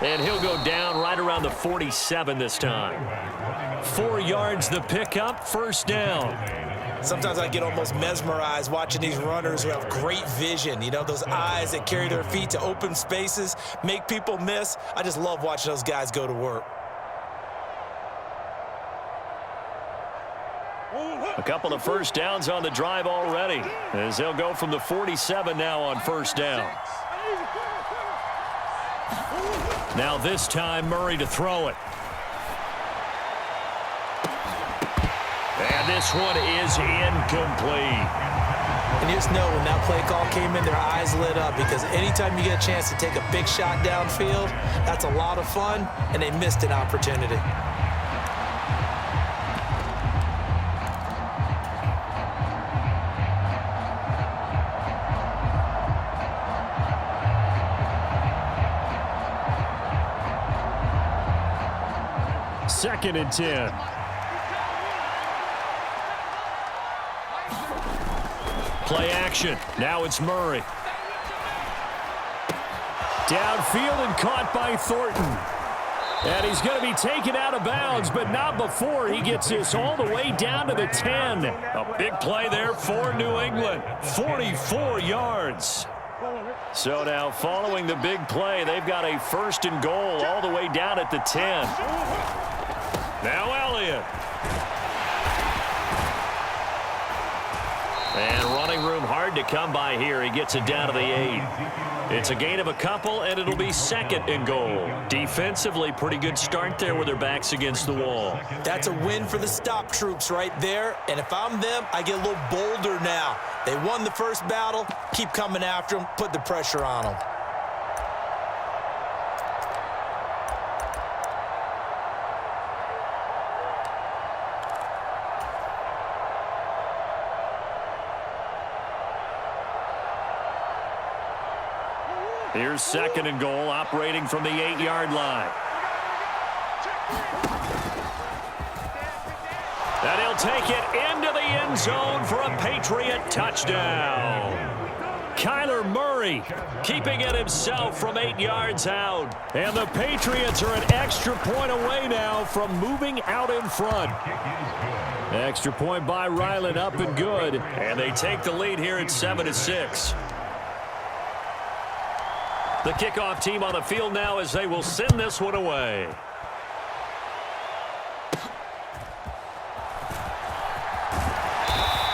And he'll go down right around the 47 this time. 4 yards the pickup, first down. Sometimes I get almost mesmerized watching these runners who have great vision. You know, those eyes that carry their feet to open spaces, make people miss. I just love watching those guys go to work. A couple of first downs on the drive already, as they'll go from the 47 now on first down. Now this time, Murray to throw it. And this one is incomplete. And you just know when that play call came in, their eyes lit up, because anytime you get a chance to take a big shot downfield, that's a lot of fun, and they missed an opportunity. Second and 10. Play action. Now it's Murray. Downfield and caught by Thornton. And he's going to be taken out of bounds, but not before he gets this all the way down to the 10. A big play there for New England. 44 yards. So now following the big play, they've got a first and goal all the way down at the 10. Now Elliott. And running room hard to come by here. He gets it down to the 8. It's a gain of a couple, and it'll be second and goal. Defensively, pretty good start there with their backs against the wall. That's a win for the stop troops right there. And if I'm them, I get a little bolder now. They won the first battle. Keep coming after them. Put the pressure on them. Here's second and goal, operating from the 8-yard line. And he'll take it into the end zone for a Patriot touchdown. Kyler Murray keeping it himself from 8 yards out. And the Patriots are an extra point away now from moving out in front. Extra point by Ryland, up and good. And they take the lead here at 7-6. The kickoff team on the field now as they will send this one away.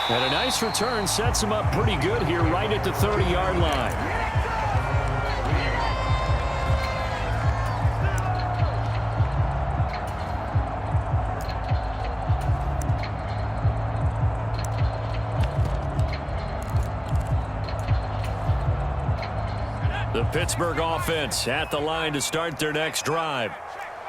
And a nice return sets him up pretty good here right at the 30-yard line. The Pittsburgh offense at the line to start their next drive.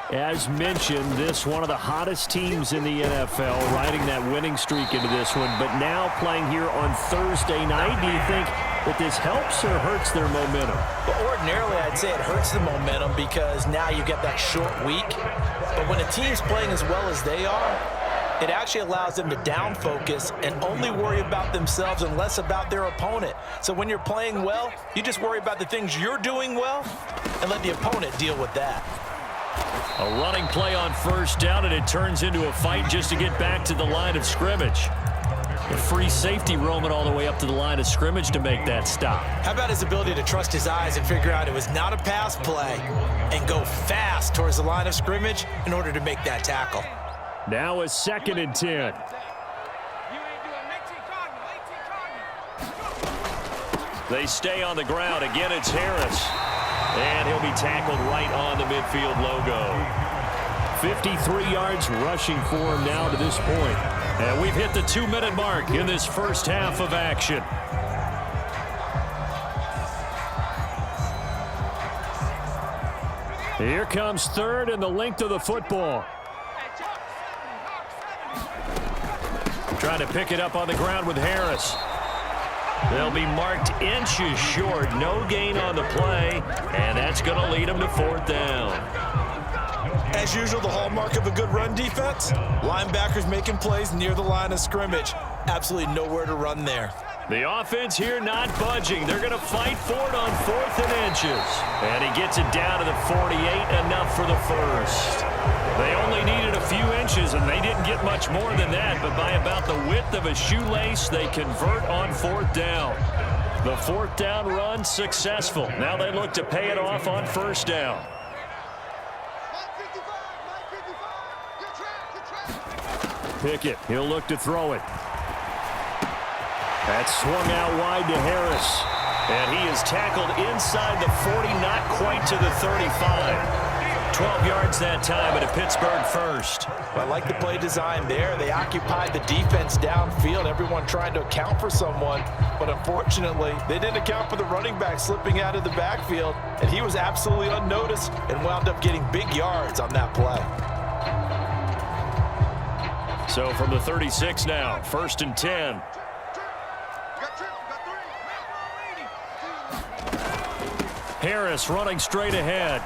As mentioned, this one of the hottest teams in the NFL, riding that winning streak into this one, but now playing here on Thursday night. Do you think that this helps or hurts their momentum? Well, ordinarily, I'd say it hurts the momentum because now you get that short week. But when a team's playing as well as they are, it actually allows them to down focus and only worry about themselves and less about their opponent. So when you're playing well, you just worry about the things you're doing well and let the opponent deal with that. A running play on first down, and it turns into a fight just to get back to the line of scrimmage. A free safety roaming all the way up to the line of scrimmage to make that stop. How about his ability to trust his eyes and figure out it was not a pass play and go fast towards the line of scrimmage in order to make that tackle. Now a second and 10. They stay on the ground. Again, it's Harris. And he'll be tackled right on the midfield logo. 53 yards rushing for him now to this point. And we've hit the 2-minute mark in this first half of action. Here comes third and the length of the football. Trying to pick it up on the ground with Harris. They'll be marked inches short. No gain on the play, and that's going to lead them to fourth down. As usual, the hallmark of a good run defense, linebackers making plays near the line of scrimmage. Absolutely nowhere to run there. The offense here not budging. They're going to fight for it on 4th and inches. And he gets it down to the 48, enough for the first. They only needed a few inches, and they didn't get much more than that. But by about the width of a shoelace, they convert on 4th down. The 4th down run successful. Now they look to pay it off on 1st down. Pickett, he'll look to throw it. That's swung out wide to Harris. And he is tackled inside the 40, not quite to the 35. 12 yards that time, and a Pittsburgh first. I like the play design there. They occupied the defense downfield, everyone trying to account for someone. But unfortunately, they didn't account for the running back slipping out of the backfield, and he was absolutely unnoticed and wound up getting big yards on that play. So from the 36 now, 1st and 10. Harris running straight ahead.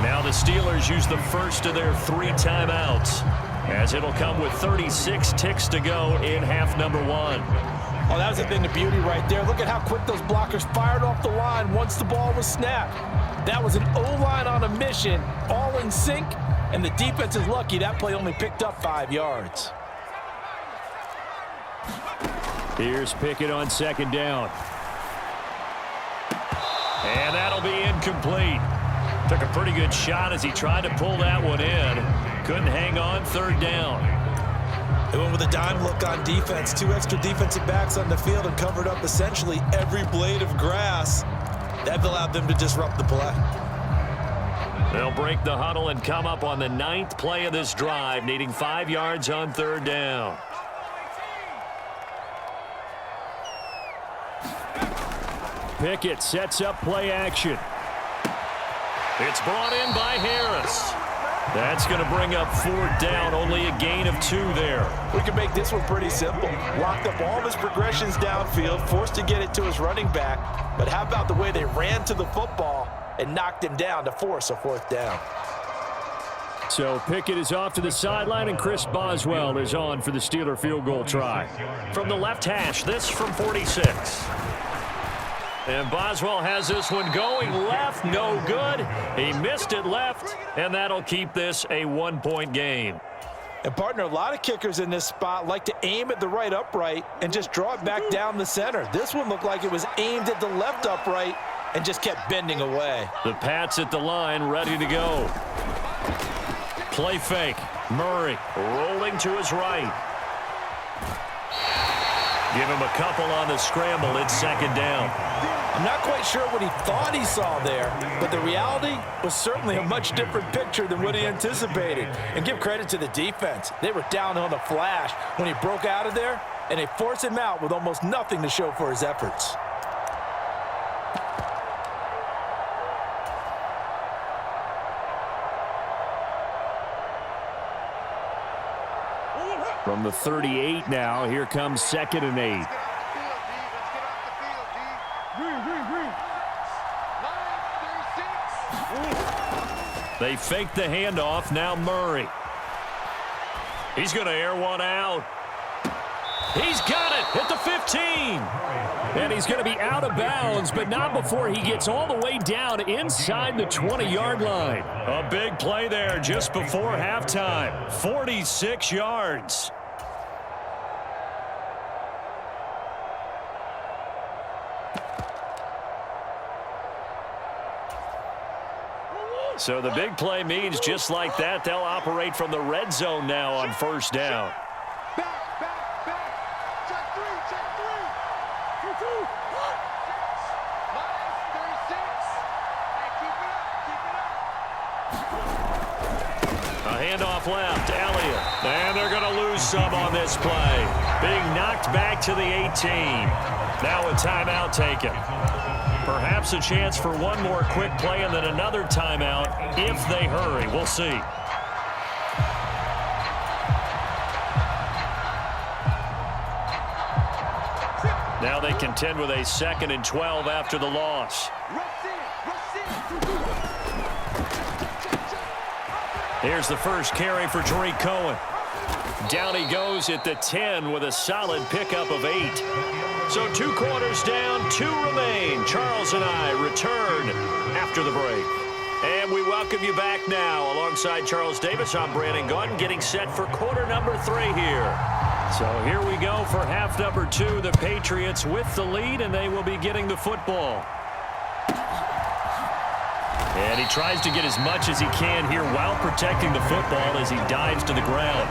Now the Steelers use the first of their 3 timeouts, as it'll come with 36 ticks to go in half number 1. Oh, that was the thing of beauty right there. Look at how quick those blockers fired off the line once the ball was snapped. That was an O-line on a mission, all in sync, and the defense is lucky that play only picked up 5 yards. Here's Pickett on 2nd down. And that'll be incomplete. Took a pretty good shot as he tried to pull that one in. Couldn't hang on 3rd down. They went with a dime look on defense. 2 extra defensive backs on the field and covered up essentially every blade of grass. That allowed them to disrupt the play. They'll break the huddle and come up on the 9th play of this drive, needing 5 yards on 3rd down. Pickett sets up play action. It's brought in by Harris. That's going to bring up 4th down, only a gain of 2 there. We can make this one pretty simple. Locked up all of his progressions downfield, forced to get it to his running back. But how about the way they ran to the football and knocked him down to force a 4th down? So Pickett is off to the sideline, and Chris Boswell is on for the Steeler field goal try. From the left hash, this from 46. And Boswell has this one going left, no good. He missed it left, and that'll keep this a 1-point game. And, partner, a lot of kickers in this spot like to aim at the right upright and just draw it back down the center. This one looked like it was aimed at the left upright and just kept bending away. The Pats at the line, ready to go. Play fake. Murray rolling to his right. Give him a couple on the scramble. It's 2nd down. I'm not quite sure what he thought he saw there, but the reality was certainly a much different picture than what he anticipated. And give credit to the defense. They were down on the flash when he broke out of there, and they forced him out with almost nothing to show for his efforts. From the 38 now, here comes 2nd and 8. They fake the handoff. Now Murray. He's going to air one out. He's got it at the 15. And he's going to be out of bounds, but not before he gets all the way down inside the 20-yard line. A big play there just before halftime. 46 yards. So the big play means just like that, they'll operate from the red zone now on 1st down. A handoff left, Elliott. And they're going to lose some on this play. Being knocked back to the 18. Now a timeout taken. Perhaps a chance for one more quick play and then another timeout if they hurry. We'll see. Now they contend with a 2nd and 12 after the loss. Here's the first carry for Tariq Cohen. Down he goes at the 10 with a solid pickup of 8. So 2 quarters down, 2 remain. Charles and I return after the break. And we welcome you back now. Alongside Charles Davis, I'm Brandon Gaudin, getting set for quarter number 3 here. So here we go for half number 2. The Patriots with the lead, and they will be getting the football. And he tries to get as much as he can here while protecting the football as he dives to the ground.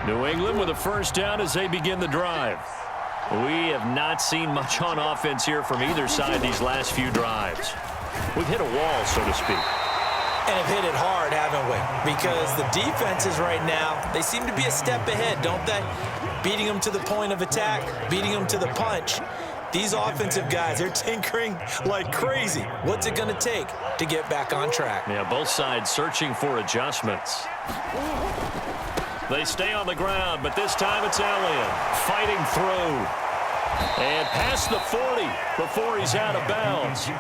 New England with a first down as they begin the drive. We have not seen much on offense here from either side these last few drives. We've hit a wall, so to speak. And have hit it hard, haven't we? Because the defenses right now, they seem to be a step ahead, don't they? Beating them to the point of attack, beating them to the punch. These offensive guys, they're tinkering like crazy. What's it going to take to get back on track? Yeah, both sides searching for adjustments. They stay on the ground, but this time it's Elliott fighting through. And past the 40 before he's out of bounds.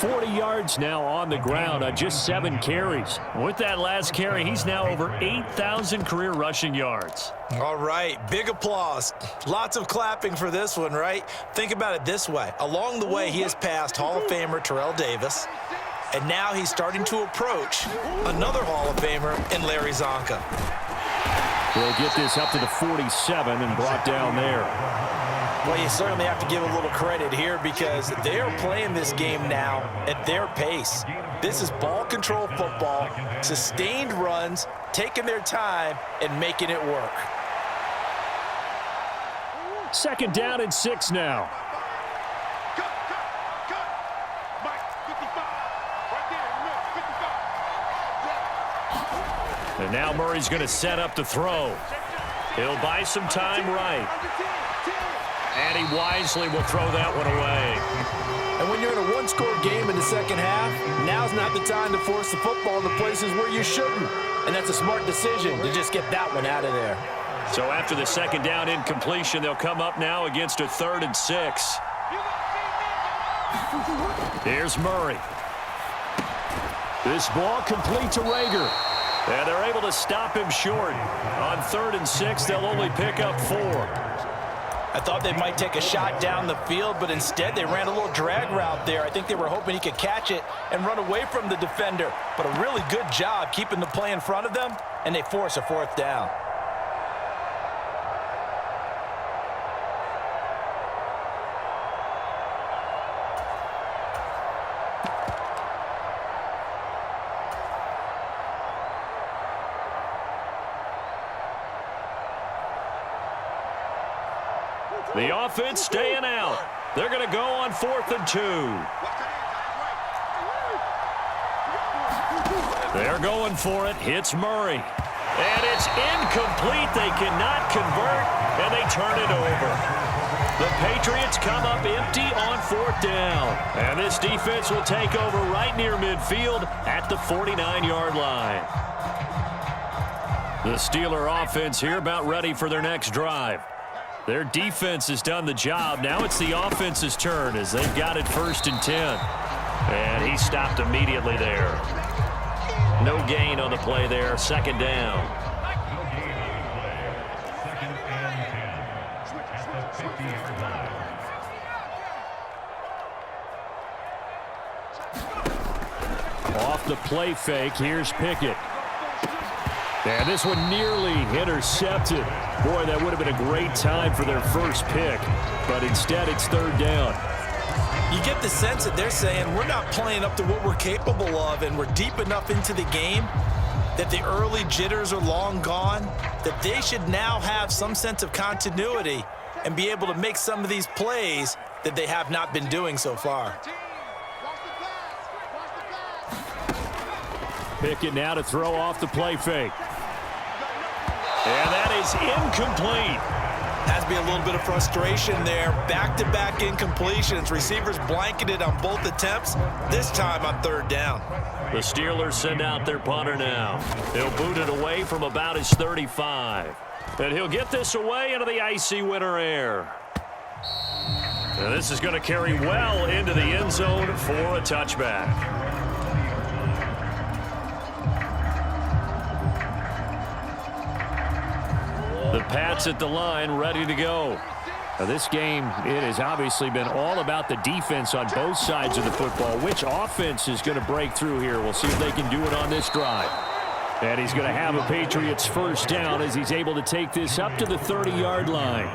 40 yards now on the ground on just 7 carries. With that last carry, he's now over 8,000 career rushing yards. All right, big applause. Lots of clapping for this one, right? Think about it this way. Along the way, he has passed Hall of Famer Terrell Davis, and now he's starting to approach another Hall of Famer in Larry Zonka. We'll get this up to the 47 and brought down there. Well, you certainly have to give a little credit here because they are playing this game now at their pace. This is ball control football, sustained runs, taking their time and making it work. Second down and 6 now. And now Murray's going to set up the throw. He'll buy some time right. And he wisely will throw that one away. And when you're in a one-score game in the second half, now's not the time to force the football into places where you shouldn't. And that's a smart decision to just get that one out of there. So after the second down incompletion, they'll come up now against a 3rd and 6. Here's Murray. This ball complete to Rager. And they're able to stop him short. On 3rd and 6, they'll only pick up 4. I thought they might take a shot down the field, but instead they ran a little drag route there. I think they were hoping he could catch it and run away from the defender. But a really good job keeping the play in front of them, and they force a 4th down. The offense staying out. They're going to go on 4th and 2. They're going for it. Hits Murray. And it's incomplete. They cannot convert, and they turn it over. The Patriots come up empty on 4th down. And this defense will take over right near midfield at the 49-yard line. The Steeler offense here about ready for their next drive. Their defense has done the job. Now it's the offense's turn as they've got it 1st and 10. And he stopped immediately there. No gain on the play there. 2nd down. Off the play fake, here's Pickett. And this one nearly intercepted. Boy, that would have been a great time for their first pick. But instead, it's 3rd down. You get the sense that they're saying we're not playing up to what we're capable of, and we're deep enough into the game that the early jitters are long gone, that they should now have some sense of continuity and be able to make some of these plays that they have not been doing so far. Pickett now to throw off the play fake. And that is incomplete. Has to be a little bit of frustration there. Back-to-back incompletions. Receivers blanketed on both attempts, this time on 3rd down. The Steelers send out their punter now. They'll boot it away from about his 35. And he'll get this away into the icy winter air. And this is going to carry well into the end zone for a touchback. The Pats at the line, ready to go. Now this game, it has obviously been all about the defense on both sides of the football. Which offense is going to break through here? We'll see if they can do it on this drive. And he's going to have a Patriots first down as he's able to take this up to the 30-yard line.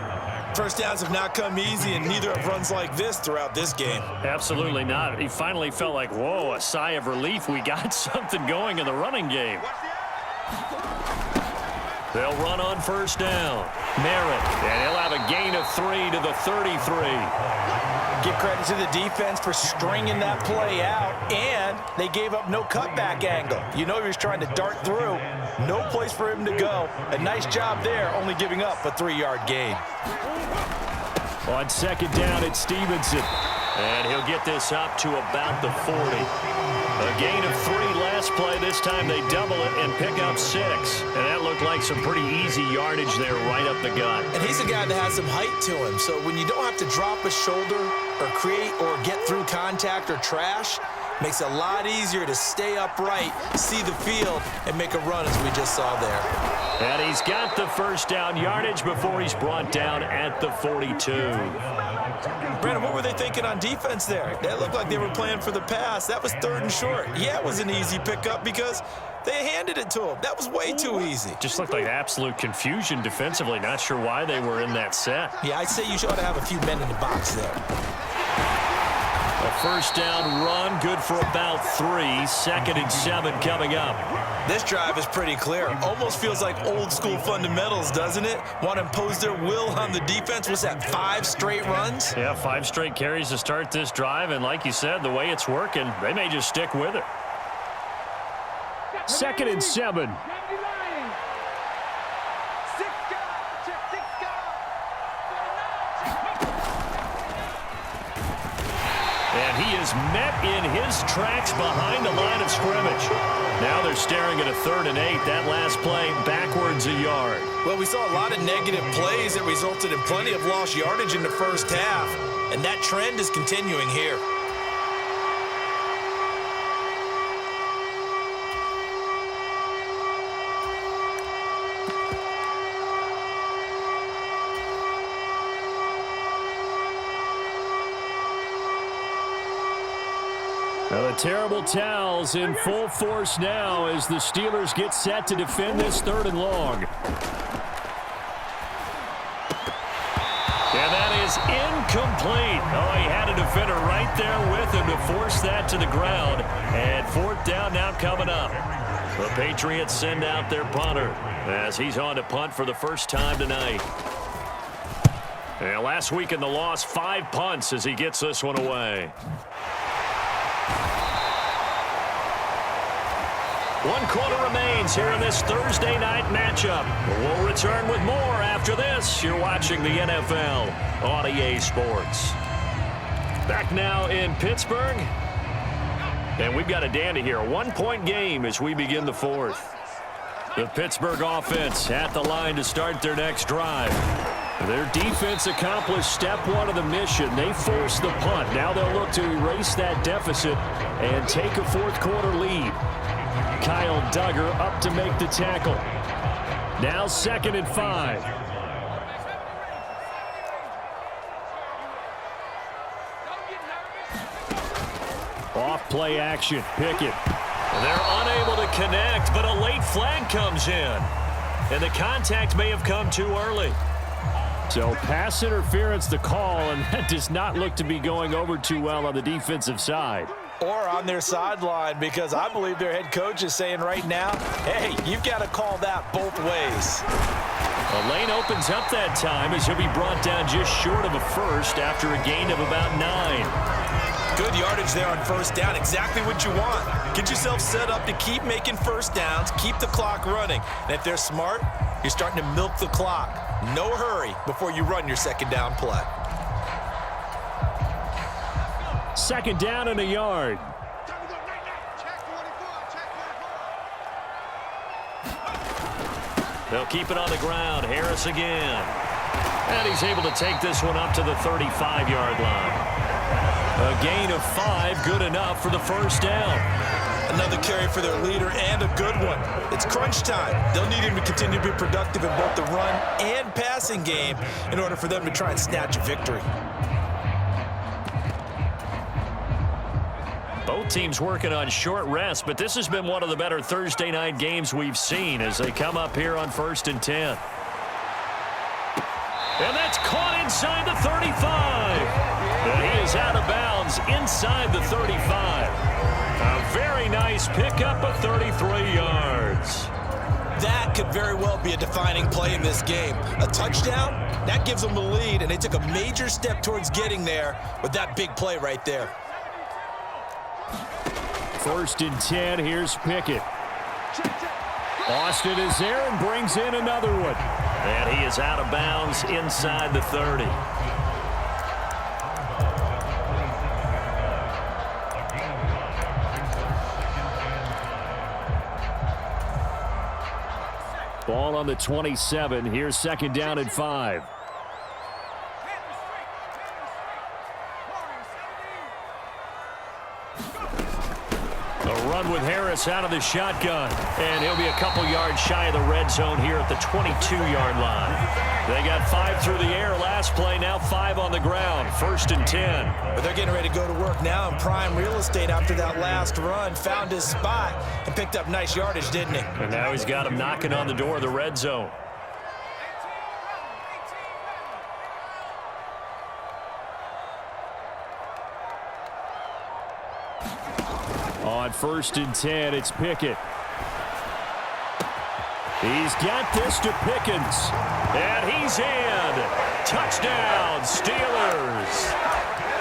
First downs have not come easy, and neither have runs like this throughout this game. Absolutely not. He finally felt like, whoa, a sigh of relief. We got something going in the running game. They'll run on first down. Merritt, and he'll have a gain of 3 to the 33. Give credit to the defense for stringing that play out, and they gave up no cutback angle. You know he was trying to dart through. No place for him to go. A nice job there, only giving up a 3-yard gain. On second down, it's Stevenson. And he'll get this up to about the 40. A gain of 3 last play. This time they double it and pick up 6. And that looked like some pretty easy yardage there right up the gut. And he's a guy that has some height to him. So when you don't have to drop a shoulder or create or get through contact or trash, makes it a lot easier to stay upright, see the field, and make a run as we just saw there. And he's got the first down yardage before he's brought down at the 42. Brandon, what were they thinking on defense there? That looked like they were playing for the pass. That was 3rd and short. Yeah, it was an easy pickup because they handed it to him. That was way too easy. Just looked like absolute confusion defensively. Not sure why they were in that set. Yeah, I'd say you ought to have a few men in the box there. A first down run, good for about 3. 2nd and 7 coming up. This drive is pretty clear. Almost feels like old school fundamentals, doesn't it? Want to impose their will on the defense. What's that, 5 straight runs? Yeah, 5 straight carries to start this drive. And like you said, the way it's working, they may just stick with it. 2nd and 7. And he is met in his tracks behind the line of scrimmage. Now they're staring at a 3rd and 8. That last play backwards a yard. Well, we saw a lot of negative plays that resulted in plenty of lost yardage in the first half. And that trend is continuing here. Now the terrible towels in full force now as the Steelers get set to defend this 3rd and long. And that is incomplete. Oh, he had a defender right there with him to force that to the ground. And 4th down now coming up. The Patriots send out their punter as he's on to punt for the first time tonight. And last week in the loss, 5 punts as he gets this one away. 1 quarter remains here in this Thursday night matchup. We'll return with more after this. You're watching the NFL on EA Sports. Back now in Pittsburgh. And we've got a dandy here. A 1-point game as we begin the 4th. The Pittsburgh offense at the line to start their next drive. Their defense accomplished step 1 of the mission. They forced the punt. Now they'll look to erase that deficit and take a 4th quarter lead. Kyle Duggar up to make the tackle. Now 2nd and 5. Off play action. Pickett. They're unable to connect, but a late flag comes in. And the contact may have come too early. So pass interference the call, and that does not look to be going over too well on the defensive side. Or on their sideline, because I believe their head coach is saying right now, hey, you've got to call that both ways. A lane opens up that time as he'll be brought down just short of a first after a gain of about 9. Good yardage there on first down. Exactly what you want. Get yourself set up to keep making first downs, keep the clock running. And if they're smart, you're starting to milk the clock. No hurry before you run your second down play. 2nd down and a yard. They'll keep it on the ground. Harris again. And he's able to take this one up to the 35-yard line. A gain of 5, good enough for the first down. Another carry for their leader and a good one. It's crunch time. They'll need him to continue to be productive in both the run and passing game in order for them to try and snatch a victory. Both teams working on short rest, but this has been one of the better Thursday night games we've seen as they come up here on 1st and 10. And that's caught inside the 35. And he is out of bounds inside the 35. A very nice pickup of 33 yards. That could very well be a defining play in this game. A touchdown, that gives them the lead, and they took a major step towards getting there with that big play right there. 1st and 10, here's Pickett. Austin is there and brings in another one. And he is out of bounds inside the 30. Ball on the 27. Here's 2nd down and 5. With Harris out of the shotgun, and he'll be a couple yards shy of the red zone here at the 22-yard line. They got 5 through the air last play, now 5 on the ground. 1st and 10. But they're getting ready to go to work now in prime real estate after that last run. Found his spot and picked up nice yardage, didn't he? And now he's got him knocking on the door of the red zone. On 1st and 10, it's Pickett. He's got this to Pickens. And he's in. Touchdown, Steelers.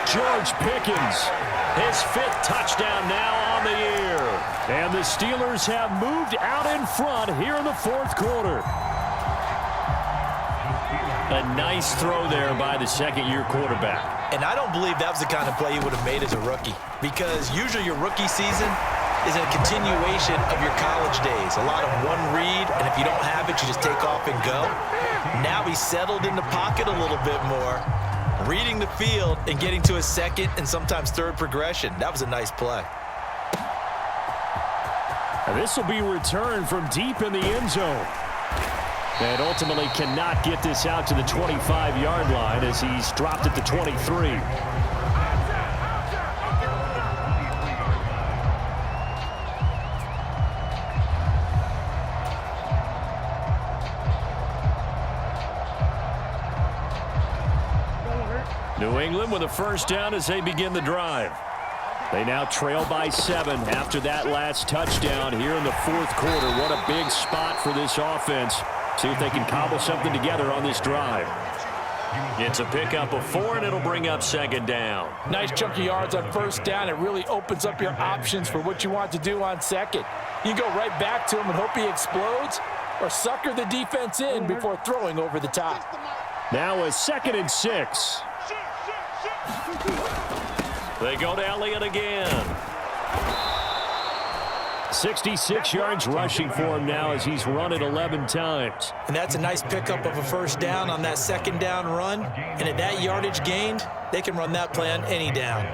George Pickens, his 5th touchdown now on the year. And the Steelers have moved out in front here in the 4th quarter. A nice throw there by the 2nd-year quarterback. And I don't believe that was the kind of play he would have made as a rookie, because usually your rookie season is a continuation of your college days. A lot of one read, and if you don't have it, you just take off and go. Now he's settled in the pocket a little bit more, reading the field and getting to his 2nd and sometimes 3rd progression. That was a nice play. And this will be returned from deep in the end zone. And ultimately cannot get this out to the 25-yard line as he's dropped at the 23. New England with a first down as they begin the drive. They now trail by 7 after that last touchdown here in the 4th quarter. What a big spot for this offense. See if they can cobble something together on this drive. It's a pickup of 4, and it'll bring up 2nd down. Nice chunky yards on 1st down. It really opens up your options for what you want to do on 2nd. You can go right back to him and hope he explodes, or sucker the defense in before throwing over the top. Now a 2nd and 6. They go to Elliott again. 66 yards rushing for him now as he's run it 11 times. And that's a nice pickup of a first down on that 2nd down run. And at that yardage gained, they can run that play on any down.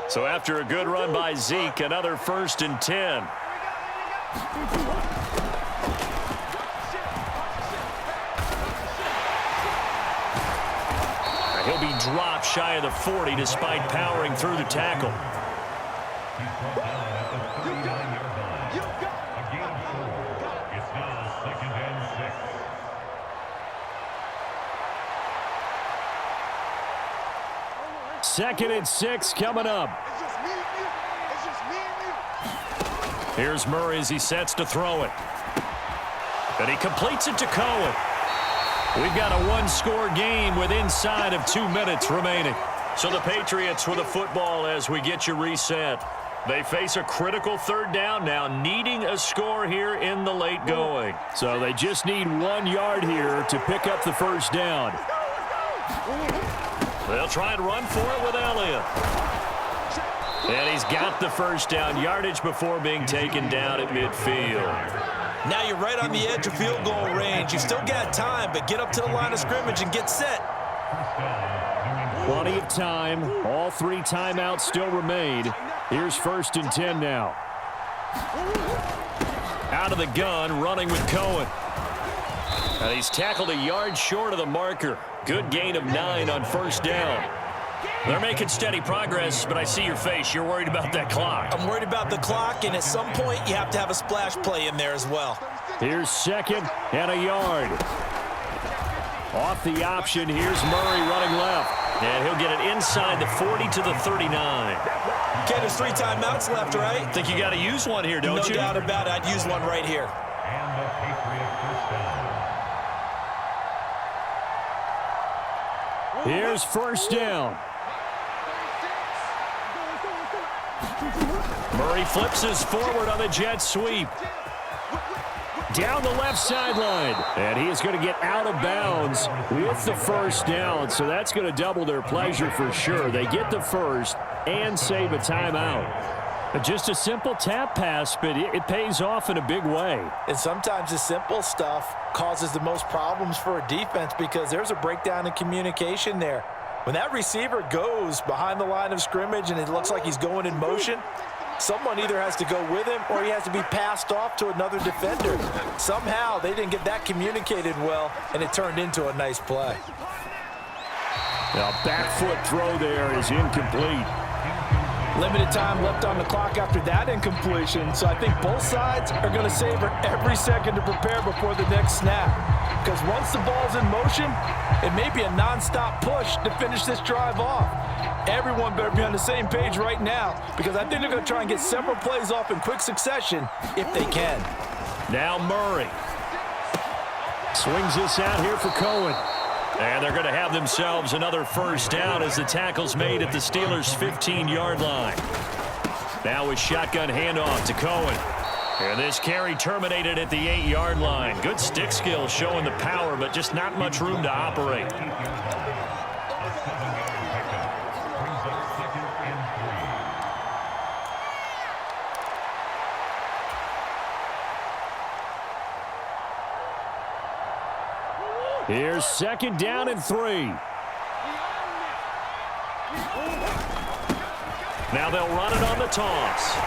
So after a good run by Zeke, another 1st and 10. He'll be dropped shy of the 40 despite powering through the tackle. Second and 6 coming up. Here's Murray as he sets to throw it. And he completes it to Cohen. We've got a one-score game with inside of 2 minutes remaining. So the Patriots with a football as we get you reset. They face a critical third down now, needing a score here in the late going. So they just need 1 yard here to pick up the first down. They'll try and run for it with Elliott. And he's got the first down, yardage before being taken down at midfield. Now you're right on the edge of field goal range. You've still got time, but get up to the line of scrimmage and get set. Plenty of time. All 3 timeouts still remain. Here's 1st and 10 now. Out of the gun, running with Cohen. And he's tackled a yard short of the marker. Good gain of 9 on 1st down. They're making steady progress, but I see your face. You're worried about that clock. I'm worried about the clock, and at some point, you have to have a splash play in there as well. Here's 2nd and a yard. Off the option, here's Murray running left. And he'll get it inside the 40 to the 39. Ken, there's 3 timeouts left, right? Think you got to use one here, don't you? No doubt about it. I'd use one right here. Here's 1st down. Murray flips us forward on the jet sweep. Down the left sideline. And he is going to get out of bounds with the 1st down. So that's going to double their pleasure for sure. They get the 1st and save a timeout. Just a simple tap pass, but it pays off in a big way. And sometimes the simple stuff causes the most problems for a defense because there's a breakdown in communication there. When that receiver goes behind the line of scrimmage and it looks like he's going in motion, someone either has to go with him or he has to be passed off to another defender. Somehow they didn't get that communicated well, and it turned into a nice play. Now, back foot throw there is incomplete. Limited time left on the clock after that incompletion, so I think both sides are going to savor every second to prepare before the next snap. Because once the ball's in motion, it may be a nonstop push to finish this drive off. Everyone better be on the same page right now because I think they're going to try and get several plays off in quick succession if they can. Now Murray. Swings this out here for Cohen. And they're going to have themselves another 1st down as the tackle's made at the Steelers' 15-yard line. Now a shotgun handoff to Cohen. And this carry terminated at the 8-yard line. Good stick skill showing the power, but just not much room to operate. Here's 2nd down and 3. Now they'll run it on the toss.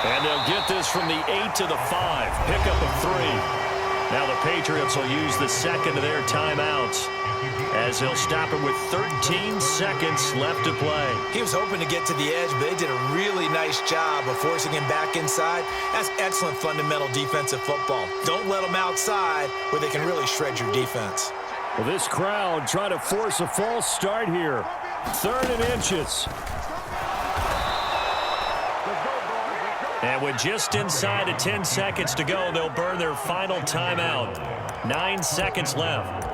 And they'll get this from the 8 to the 5. Pickup of 3. Now the Patriots will use the 2nd of their timeouts as they'll stop it with 13 seconds left to play. He was hoping to get to the edge, but they did a really nice job of forcing him back inside. That's excellent fundamental defensive football. Don't let them outside where they can really shred your defense. Well, this crowd trying to force a false start here. 3rd and inches. And with just inside of 10 seconds to go, they'll burn their final timeout. 9 seconds left.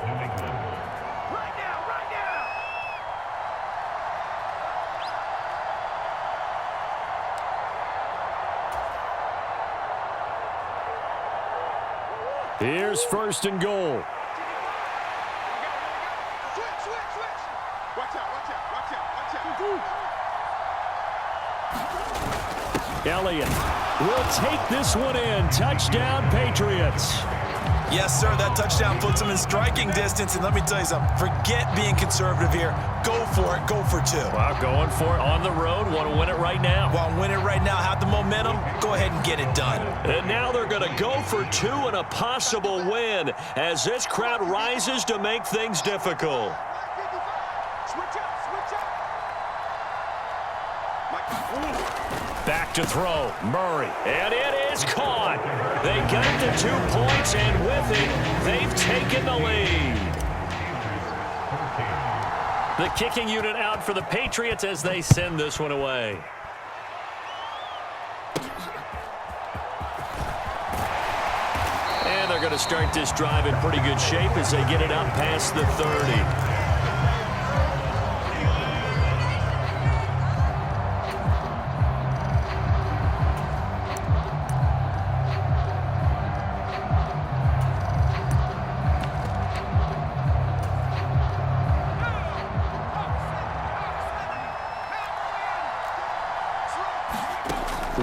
Here's 1st and goal. Elliott will take this one in. Touchdown, Patriots. Yes, sir, that touchdown puts them in striking distance. And let me tell you something, forget being conservative here. Go for it, go for 2. Well, going for it on the road. Want to win it right now. Want to win it right now, have the momentum, go ahead and get it done. And now they're going to go for 2 and a possible win as this crowd rises to make things difficult. Back to throw, Murray, and it is caught. They got the 2 points, and with it, they've taken the lead. The kicking unit out for the Patriots as they send this one away. And they're going to start this drive in pretty good shape as they get it up past the 30.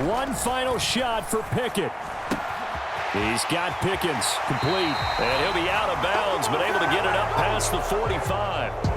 One final shot for Pickett. He's got Pickens complete. And he'll be out of bounds, but able to get it up past the 45.